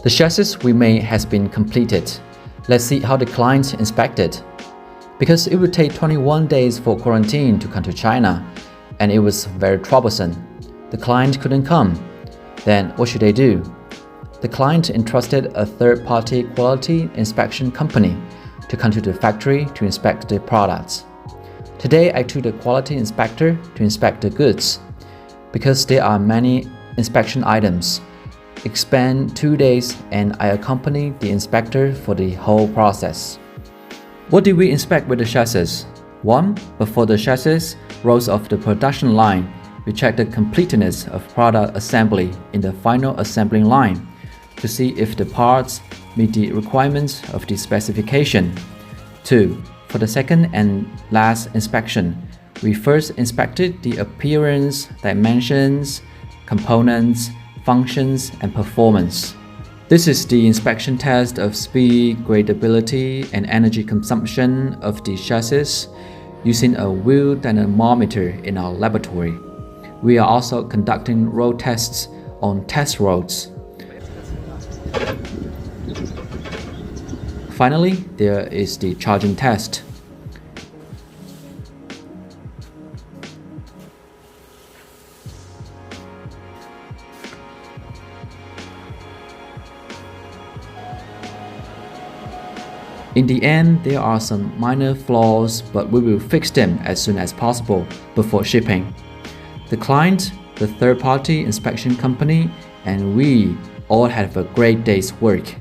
The chassis we made has been completed. Let's see how the client inspected. Because it would take 21 days for quarantine to come to China, and it was very troublesome. The client couldn't come. Then what should they do? The client entrusted a third-party quality inspection company to come to the factory to inspect the products. Today I took the quality inspector to inspect the goods. Because there are many inspection items, it spent 2 days and I accompanied the inspector for the whole process. What did we inspect with the chassis? 1. Before the chassis rolls off the production line, we check the completeness of product assembly in the final assembling line to see if the parts meet the requirements of the specification. 2. For the second and last inspection, we first inspected the appearance, dimensions, components, functions, and performance. This is the inspection test of speed, gradability, and energy consumption of the chassis using a wheel dynamometer in our laboratory. We are also conducting road tests on test roads. Finally, there is the charging test. In the end, there are some minor flaws, but we will fix them as soon as possible before shipping. The client, the third-party inspection company, and we all have a great day's work.